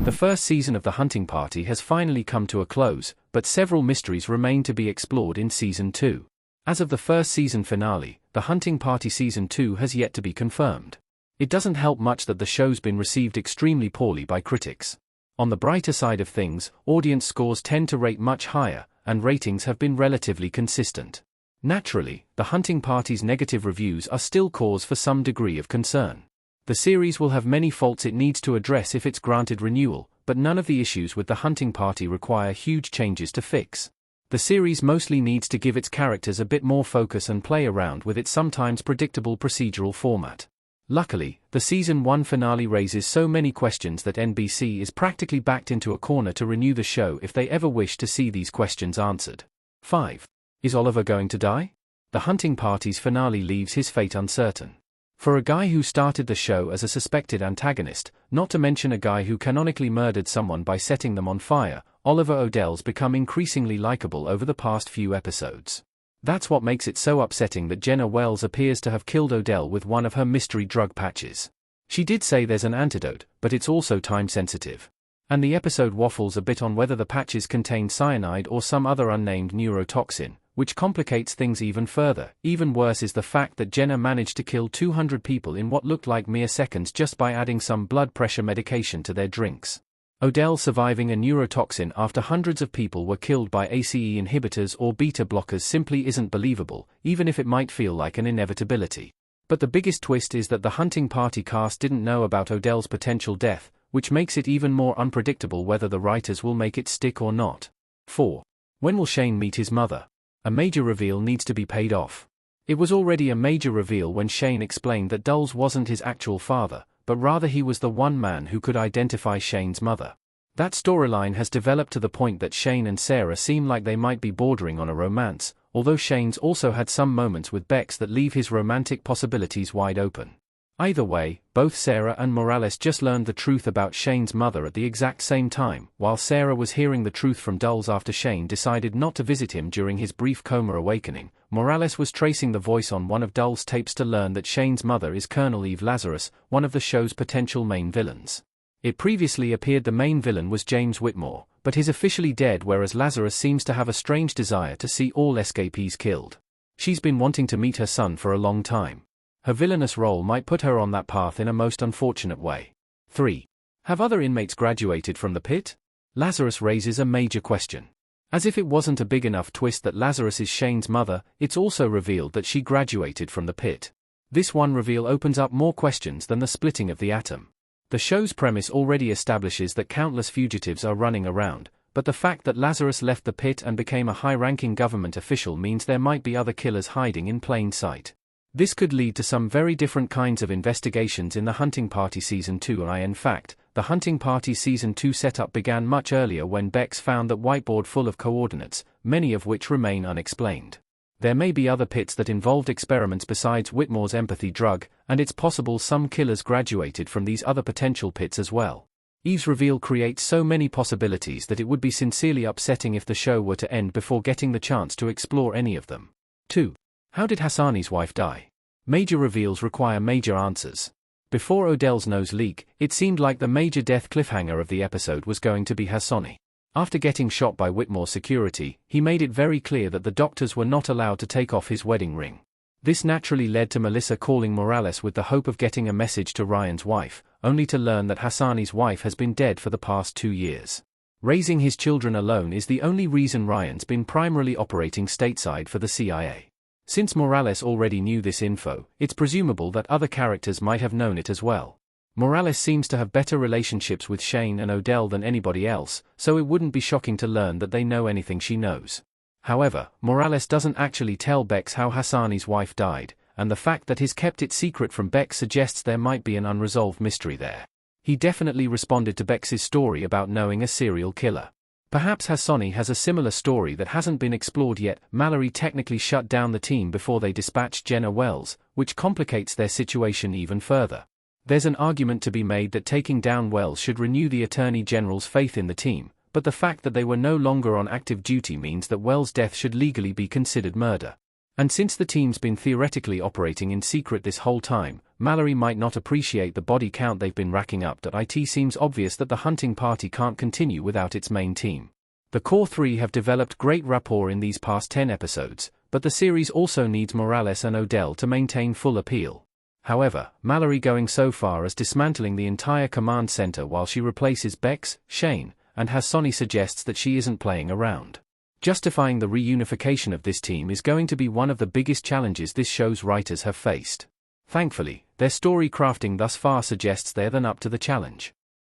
The first season of The Hunting Party has finally come to a close, but several mysteries remain to be explored in Season 2. As of the first season finale, The Hunting Party Season 2 has yet to be confirmed. It doesn't help much that the show's been received extremely poorly by critics. On the brighter side of things, audience scores tend to rate much higher, and ratings have been relatively consistent. Naturally, The Hunting Party's negative reviews are still cause for some degree of concern. The series will have many faults it needs to address if it's granted renewal, but none of the issues with The Hunting Party require huge changes to fix. The series mostly needs to give its characters a bit more focus and play around with its sometimes predictable procedural format. Luckily, the Season 1 finale raises so many questions that NBC is practically backed into a corner to renew the show if they ever wish to see these questions answered. 5. Is Oliver going to die? The Hunting Party's finale leaves his fate uncertain. For a guy who started the show as a suspected antagonist, not to mention a guy who canonically murdered someone by setting them on fire, Oliver Odell's become increasingly likable over the past few episodes. That's what makes it so upsetting that Jenna Wells appears to have killed Odell with one of her mystery drug patches. She did say there's an antidote, but it's also time-sensitive. And the episode waffles a bit on whether the patches contain cyanide or some other unnamed neurotoxin, which complicates things even further. Even worse is the fact that Jenna managed to kill 200 people in what looked like mere seconds just by adding some blood pressure medication to their drinks. Odell surviving a neurotoxin after hundreds of people were killed by ACE inhibitors or beta blockers simply isn't believable, even if it might feel like an inevitability. But the biggest twist is that the Hunting Party cast didn't know about Odell's potential death, which makes it even more unpredictable whether the writers will make it stick or not. 4. When will Shane meet his mother? A major reveal needs to be paid off. It was already a major reveal when Shane explained that Dulles wasn't his actual father, but rather he was the one man who could identify Shane's mother. That storyline has developed to the point that Shane and Sarah seem like they might be bordering on a romance, although Shane's also had some moments with Bex that leave his romantic possibilities wide open. Either way, both Sarah and Morales just learned the truth about Shane's mother at the exact same time, while Sarah was hearing the truth from Dulles after Shane decided not to visit him during his brief coma awakening. Morales was tracing the voice on one of Dulles' tapes to learn that Shane's mother is Colonel Eve Lazarus, one of the show's potential main villains. It previously appeared the main villain was James Whitmore, but he's officially dead, whereas Lazarus seems to have a strange desire to see all escapees killed. She's been wanting to meet her son for a long time. Her villainous role might put her on that path in a most unfortunate way. 3. Have other inmates graduated from the pit? Lazarus raises a major question. As if it wasn't a big enough twist that Lazarus is Shane's mother, it's also revealed that she graduated from the pit. This one reveal opens up more questions than the splitting of the atom. The show's premise already establishes that countless fugitives are running around, but the fact that Lazarus left the pit and became a high-ranking government official means there might be other killers hiding in plain sight. This could lead to some very different kinds of investigations in The Hunting Party Season 2. In fact, The Hunting Party Season 2 setup began much earlier when Bex found that whiteboard full of coordinates, many of which remain unexplained. There may be other pits that involved experiments besides Whitmore's empathy drug, and it's possible some killers graduated from these other potential pits as well. Eve's reveal creates so many possibilities that it would be sincerely upsetting if the show were to end before getting the chance to explore any of them. 2. How did Hassani's wife die? Major reveals require major answers. Before Odell's nose leak, it seemed like the major death cliffhanger of the episode was going to be Hassani. After getting shot by Whitmore's security, he made it very clear that the doctors were not allowed to take off his wedding ring. This naturally led to Melissa calling Morales with the hope of getting a message to Ryan's wife, only to learn that Hassani's wife has been dead for the past 2 years. Raising his children alone is the only reason Ryan's been primarily operating stateside for the CIA. Since Morales already knew this info, it's presumable that other characters might have known it as well. Morales seems to have better relationships with Shane and Odell than anybody else, so it wouldn't be shocking to learn that they know anything she knows. However, Morales doesn't actually tell Bex how Hassani's wife died, and the fact that he's kept it secret from Bex suggests there might be an unresolved mystery there. He definitely responded to Bex's story about knowing a serial killer. Perhaps Hassani has a similar story that hasn't been explored yet. Mallory technically shut down the team before they dispatched Jenna Wells, which complicates their situation even further. There's an argument to be made that taking down Wells should renew the Attorney General's faith in the team, but the fact that they were no longer on active duty means that Wells' death should legally be considered murder. And since the team's been theoretically operating in secret this whole time, Mallory might not appreciate the body count they've been racking up. It seems obvious that the hunting party can't continue without its main team. The core three have developed great rapport in these past 10 episodes, but the series also needs Morales and Odell to maintain full appeal. However, Mallory going so far as dismantling the entire command center while she replaces Bex, Shane, and has Sonny suggests that she isn't playing around. Justifying the reunification of this team is going to be one of the biggest challenges this show's writers have faced. Thankfully, their story crafting thus far suggests they're up to the challenge.